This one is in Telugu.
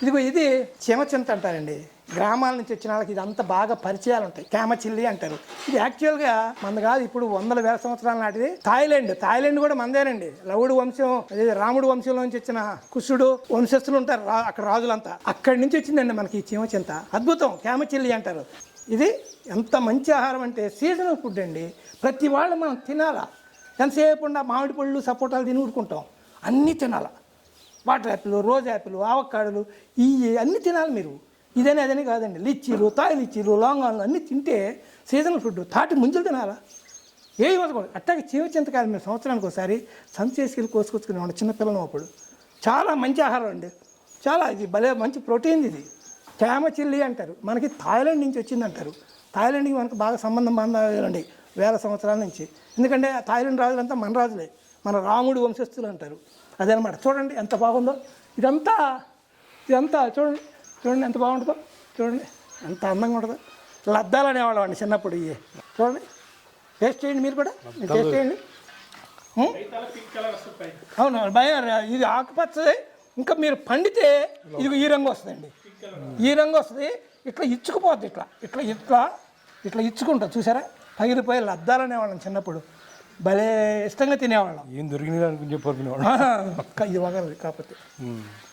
ఇదిగో ఇది చీమచింత అంటారండి. గ్రామాల నుంచి వచ్చిన వాళ్ళకి ఇదంతా బాగా పరిచయాలు ఉంటాయి. కేమచిల్లి అంటారు. ఇది యాక్చువల్గా మన కాదు, ఇప్పుడు వందల వేల సంవత్సరాల నాటిది. థాయిలాండ్ కూడా మందేనండి. లవుడు వంశం, అదే రాముడు వంశంలో నుంచి వచ్చిన కుషుడు వంశస్థులు ఉంటారు అక్కడ రాజులంతా. అక్కడి నుంచి వచ్చిందండి మనకి ఈ చీమచింత. అద్భుతం, కేమచిల్లి అంటారు. ఇది ఎంత మంచి ఆహారం అంటే సీజనల్ ఫుడ్ అండి. ప్రతి వాళ్ళు మనం తినాలా. ఎంతసేపు ఉండా మామిడి పళ్ళు సపోటాలు తిని ఊరుకుంటాం. అన్నీ తినాలా. వాటర్ యాపిల్, రోజ్ యాపిల్, ఆవకాడలు ఇవి అన్నీ తినాలి మీరు. ఇదని అదని కాదండి. లిచ్చీలు, తాయి లిచ్చీలు, లవంగాలు అన్నీ తింటే సీజనల్ ఫుడ్. తాటి ముంజలు తినాలా. ఏ ఇవ్వకూడదు. అట్టాగే చీమచింతకాయలు మేము సంవత్సరానికి ఒకసారి సంచేసుకెళ్ళి కోసుకొచ్చుకునేవాడు చిన్నపిల్లలు అప్పుడు. చాలా మంచి ఆహారం అండి. చాలా ఇది భలే మంచి ప్రోటీన్. ఇది కేమచిల్లి అంటారు. మనకి థాయిలాండ్ నుంచి వచ్చిందంటారు. థాయిలాండ్కి మనకు బాగా బాగుందండి వేల సంవత్సరాల నుంచి. ఎందుకంటే థాయిలాండ్ రాజులంతా మన రాజులే, మన రాముడు వంశస్థులు అంటారు. అదనమాట. చూడండి ఎంత బాగుందో. ఇదంతా చూడండి ఎంత బాగుంటుందో. చూడండి ఎంత అందంగా ఉంటుందో. లద్దాలు అనేవాళ్ళం అండి చిన్నప్పుడు. ఇవి చూడండి. టేస్ట్ చేయండి మీరు కూడా, టేస్ట్ చేయండి. అవును, భయం. ఇది ఆకుపచ్చది. ఇంకా మీరు పండితే ఇది ఈ రంగు వస్తుందండి. ఈ రంగు వస్తుంది. ఇట్లా ఇచ్చుకుపోద్ది. ఇట్లా ఇచ్చుకుంటుంది. చూసారా, పగిలిపోయి లద్దాలు అనేవాళ్ళం చిన్నప్పుడు. భలే ఇష్టంగా తినేవాళ్ళం. ఏం దొరికింది అనుకుని చెప్పి ఇది వగలది కాకపోతే.